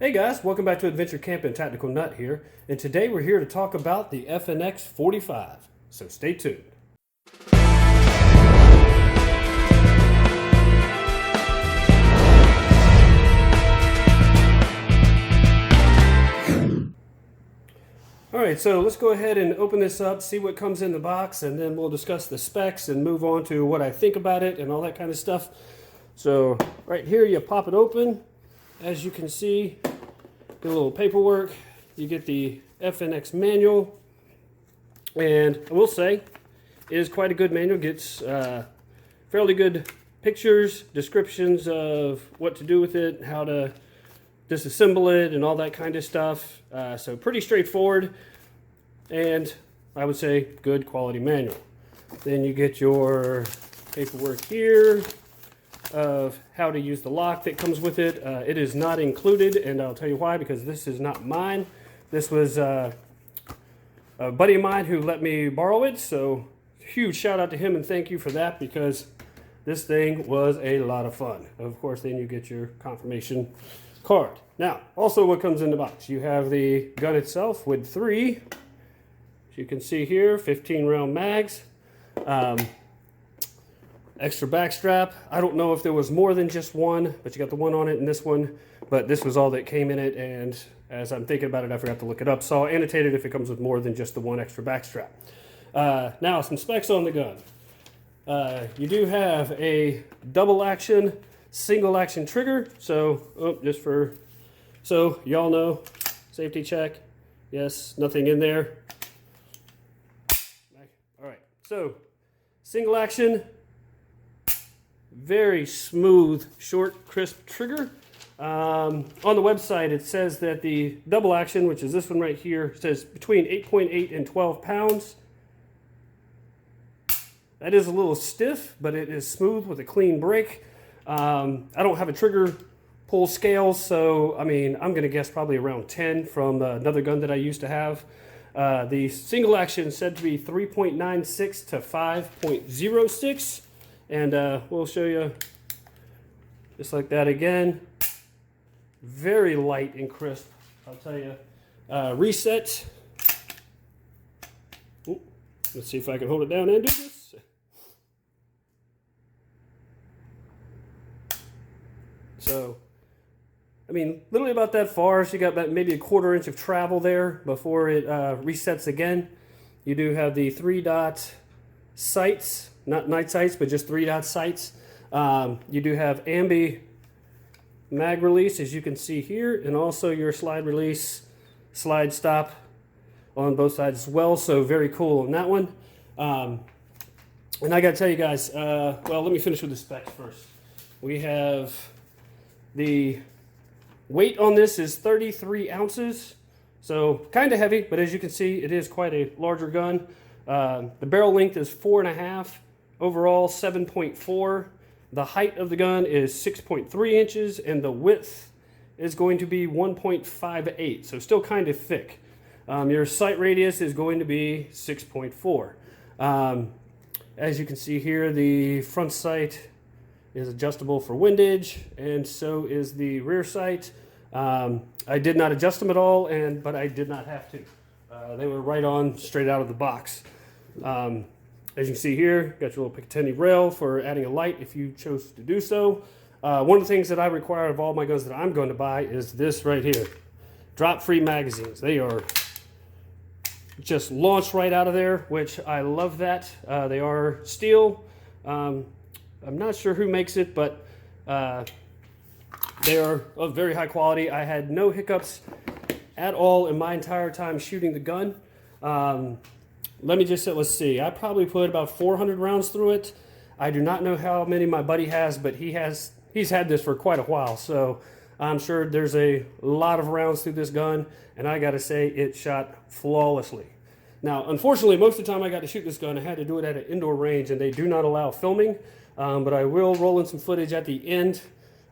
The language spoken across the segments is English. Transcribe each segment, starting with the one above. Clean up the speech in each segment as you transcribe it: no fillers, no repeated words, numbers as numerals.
Hey guys, welcome back to Adventure Camping. Tactical Nut here, and today we're here to talk about the FNX 45. So stay tuned. Alright, so let's go ahead and open this up, see what comes in the box, and then we'll discuss the specs and move on to what I think about it and all that kind of stuff. So right here you pop it open. As you can see, get a little paperwork. You get the FNX manual, and I will say it is quite a good manual. Gets fairly good pictures, descriptions of what to do with it, how to disassemble it, and all that kind of stuff. So pretty straightforward, and I would say good quality manual. Then you get your paperwork here of how to use the lock that comes with it. It is not included, and I'll tell you why, because this is not mine. This was a buddy of mine who let me borrow it, so huge shout out to him and thank you for that, because this thing was a lot of fun. Of course, then you get your confirmation card. Now, also what comes in the box, you have the gun itself with three, as you can see here, 15 round mags. Extra back strap. I don't know if there was more than just one, but you got the one on it and this one, but this was all that came in it, and as I'm thinking about it, I forgot to look it up, so I'll annotate it if it comes with more than just the one extra back strap. Now, some specs on the gun. You do have a double action, single action trigger, so so y'all know, safety check, yes, nothing in there. All right, so single action, very smooth, short, crisp trigger. On the website, it says that the double action, which is this one right here, says between 8.8 and 12 pounds. That is a little stiff, but it is smooth with a clean break. I don't have a trigger pull scale, so I mean, I'm going to guess probably around 10 from another gun that I used to have. The single action is said to be 3.96 to 5.06. And we'll show you just like that again. Very light and crisp, I'll tell you. Reset. Ooh, let's see if I can hold it down and do this. So, I mean, literally about that far. So you got about maybe a 1/4 inch of travel there before it resets again. You do have the 3-dot sights. Not night sights, but just 3-dot sights. You do have ambi mag release, as you can see here, and also your slide release, slide stop on both sides as well. So very cool on that one. And I got to tell you guys, well, let me finish with the specs first. We have the weight on this is 33 ounces, so kind of heavy, but as you can see, it is quite a larger gun. The barrel length is 4.5. Overall, 7.4. The height of the gun is 6.3 inches, and the width is going to be 1.58, so still kind of thick. Your sight radius is going to be 6.4. As you can see here, the front sight is adjustable for windage, and so is the rear sight. I did not adjust them at all, but I did not have to. They were right on, straight out of the box. As you can see here, got your little Picatinny rail for adding a light if you chose to do so. One of the things that I require of all my guns that I'm going to buy is this right here. Drop-free magazines. They are just launched right out of there, which I love that. They are steel. I'm not sure who makes it, but they are of very high quality. I had no hiccups at all in my entire time shooting the gun. Let me just say, let's see, I probably put about 400 rounds through it. I do not know how many my buddy has, but he's had this for quite a while, so I'm sure there's a lot of rounds through this gun, and I gotta say, it shot flawlessly. Now, unfortunately, most of the time I got to shoot this gun, I had to do it at an indoor range, and they do not allow filming, but I will roll in some footage at the end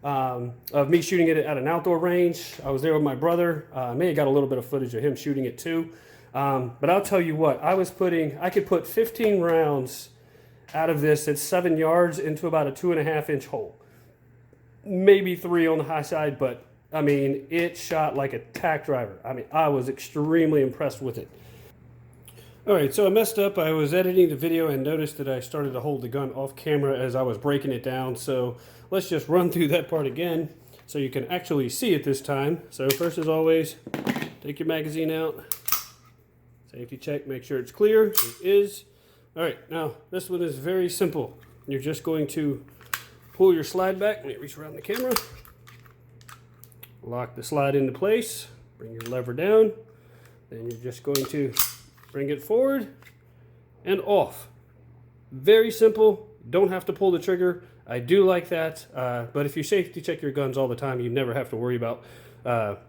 of me shooting it at an outdoor range. I was there with my brother. I may have got a little bit of footage of him shooting it too. But I'll tell you what, I could put 15 rounds out of this at 7 yards into about a 2.5 inch hole. Maybe 3 on the high side, but I mean, it shot like a tack driver. I mean, I was extremely impressed with it. All right, so I messed up. I was editing the video and noticed that I started to hold the gun off camera as I was breaking it down. So let's just run through that part again so you can actually see it this time. So first, as always, take your magazine out. Safety check, make sure it's clear. It is. All right, now this one is very simple. You're just going to pull your slide back. Let me reach around the camera. Lock the slide into place. Bring your lever down. Then you're just going to bring it forward and off. Very simple. Don't have to pull the trigger. I do like that. But if you safety check your guns all the time, you never have to worry about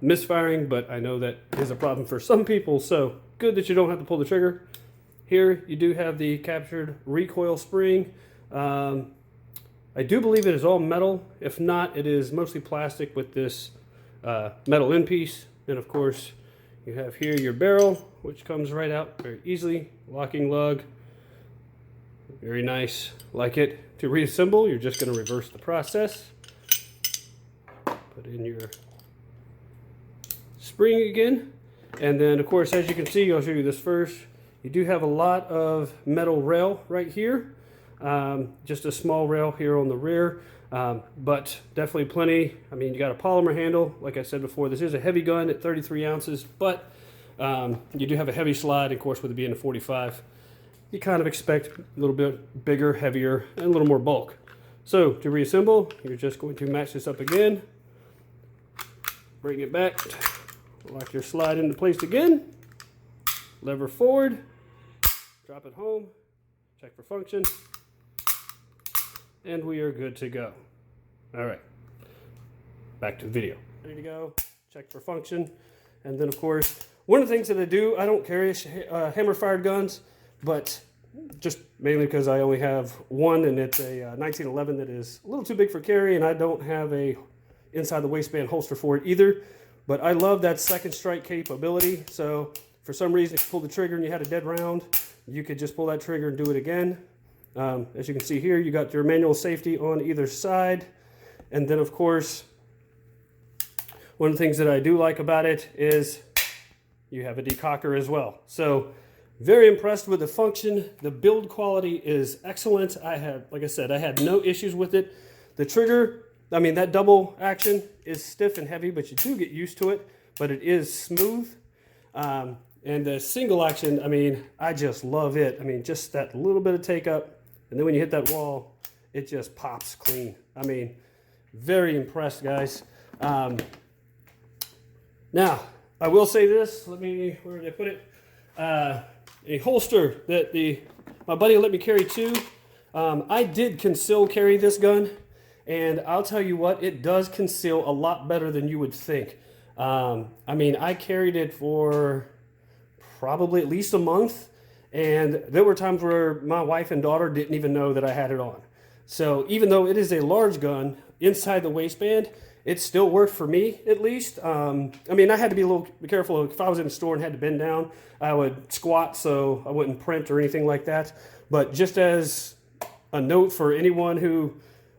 misfiring. But I know that is a problem for some people. So good that you don't have to pull the trigger. Here you do have the captured recoil spring. I do believe it is all metal. If not, it is mostly plastic with this metal end piece. And of course, you have here your barrel, which comes right out very easily. Locking lug. Very nice. Like it. To reassemble, you're just going to reverse the process. Put in your spring again. And then, of course, as you can see, I'll show you this first. You do have a lot of metal rail right here. Just a small rail here on the rear. But definitely plenty. I mean, you got a polymer handle. Like I said before, this is a heavy gun at 33 ounces, but you do have a heavy slide. Of course, with it being a 45, you kind of expect a little bit bigger, heavier, and a little more bulk. So to reassemble, you're just going to match this up again. Bring it back. Lock your slide into place again. Lever forward. Drop it home. Check for function. And we are good to go. All right, back to the video. Ready to go, check for function. And then of course, one of the things that I do, I don't carry hammer fired guns, but just mainly because I only have one and it's a 1911 that is a little too big for carry, and I don't have a inside the waistband holster for it either. But I love that second strike capability. So for some reason, if you pull the trigger and you had a dead round, you could just pull that trigger and do it again. As you can see here, you got your manual safety on either side. And then of course, one of the things that I do like about it is you have a decocker as well. So very impressed with the function. The build quality is excellent. Like I said, I had no issues with it. The trigger, I mean, that double action is stiff and heavy, but you do get used to it, but it is smooth. And the single action, I mean, I just love it. I mean, just that little bit of take up. And then when you hit that wall, it just pops clean. I mean, very impressed, guys. Now, I will say this. Where did I put it? A holster that my buddy let me carry too. I did conceal carry this gun, and I'll tell you what, it does conceal a lot better than you would think. I mean, I carried it for probably at least a month. And there were times where my wife and daughter didn't even know that I had it on. So even though it is a large gun inside the waistband, it still worked for me, at least. I mean, I had to be a little careful. If I was in a store and had to bend down, I would squat so I wouldn't print or anything like that. But just as a note for anyone who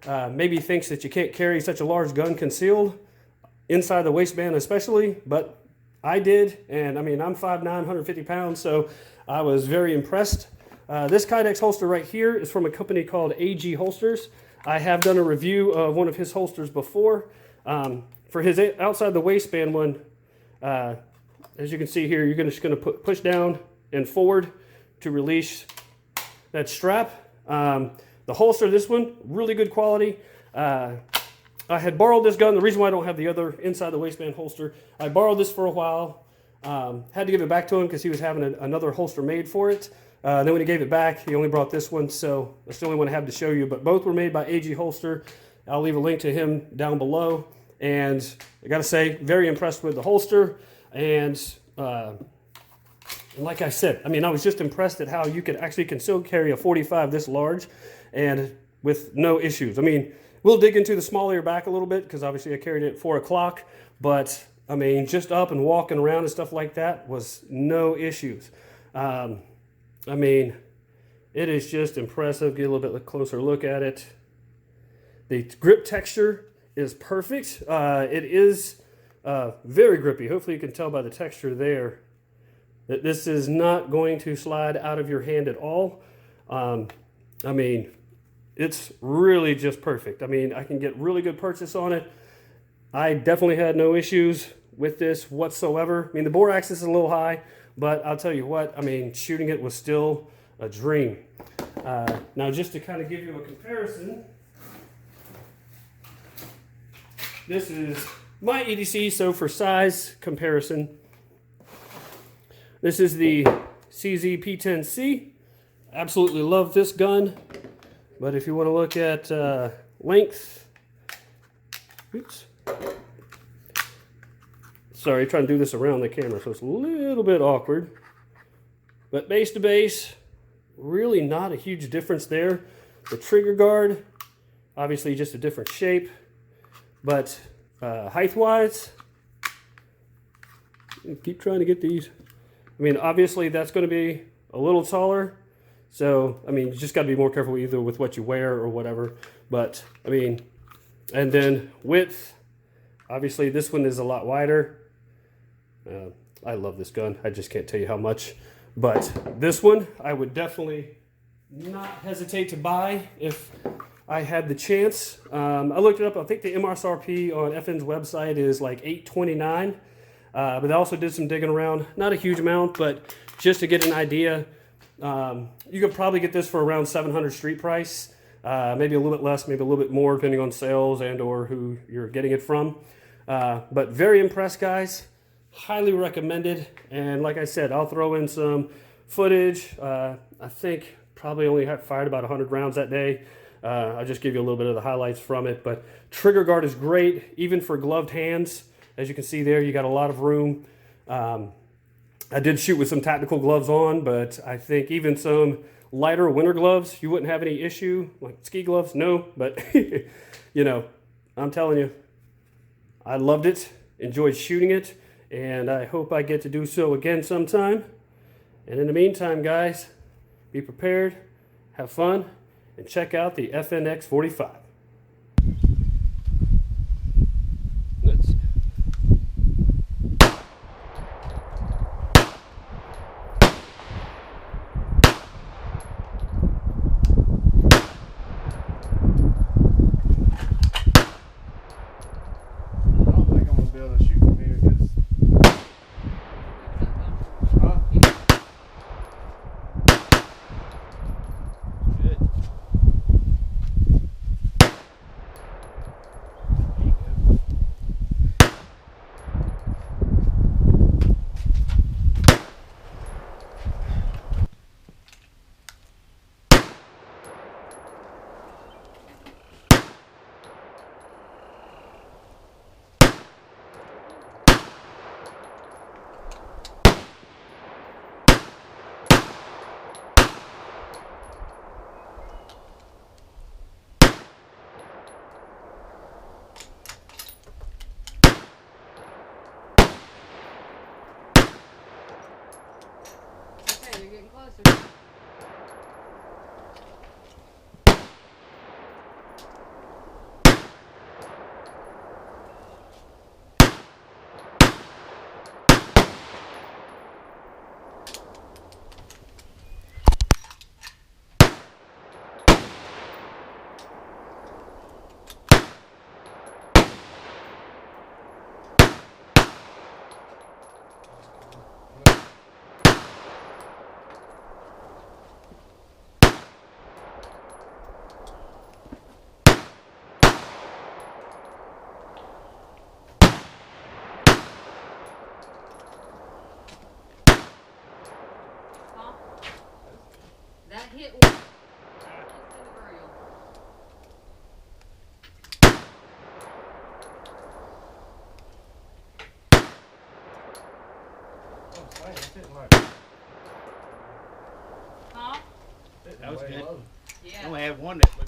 maybe thinks that you can't carry such a large gun concealed, inside the waistband especially, but I did. And I mean, I'm 5'9", 150 pounds, so I was very impressed. This Kydex holster right here is from a company called AG Holsters. I have done a review of one of his holsters before. For his outside the waistband one, as you can see here, you're just going to push down and forward to release that strap. The holster, this one, really good quality. I had borrowed this gun. The reason why I don't have the other inside the waistband holster, I borrowed this for a while. Had to give it back to him because he was having another holster made for it. Then when he gave it back, he only brought this one, so that's the only one I have to show you. But both were made by AG Holster. I'll leave a link to him down below. And I got to say, very impressed with the holster. And like I said, I mean, I was just impressed at how you could actually conceal carry a 45 this large and with no issues. I mean, we'll dig into the small of your back a little bit because obviously I carried it at 4 o'clock, but I mean, just up and walking around and stuff like that was no issues. I mean, it is just impressive. Get a little bit closer look at it. The grip texture is perfect. It is Very grippy. Hopefully you can tell by the texture there that this is not going to slide out of your hand at all. I mean, it's really just perfect. I mean, I can get really good purchase on it. I definitely had no issues with this whatsoever. I mean, the bore axis is a little high, but I'll tell you what, I mean, shooting it was still a dream. Now, just to kind of give you a comparison, this is my EDC, so for size comparison, this is the CZ P10C. Absolutely love this gun, but if you want to look at length, oops. Sorry, trying to do this around the camera, so it's a little bit awkward. But base to base, really not a huge difference there. The trigger guard, obviously just a different shape, but height-wise, keep trying to get these. I mean, obviously that's going to be a little taller, so I mean, you just got to be more careful either with what you wear or whatever. But I mean, and then width, obviously this one is a lot wider. I love this gun. I just can't tell you how much. But this one, I would definitely not hesitate to buy if I had the chance. I looked it up. I think the MSRP on FN's website is like $829. But I also did some digging around. Not a huge amount, but just to get an idea, you could probably get this for around $700 street price. Maybe a little bit less, maybe a little bit more, depending on sales and or who you're getting it from. But very impressed, guys. Highly recommended. And like I said, I'll throw in some footage. I think probably only fired about 100 rounds that day. I'll just give you a little bit of the highlights from it. But trigger guard is great, even for gloved hands. As you can see there, you got a lot of room. I did shoot with some tactical gloves on, but I think even some lighter winter gloves, you wouldn't have any issue. Like ski gloves, no. But, you know, I'm telling you, I loved it, enjoyed shooting it, and I hope I get to do so again sometime. And in the meantime, guys, be prepared, have fun, and check out the FNX 45. Let's You're getting closer. That hit one. Huh? That was good. Yeah. I only have one that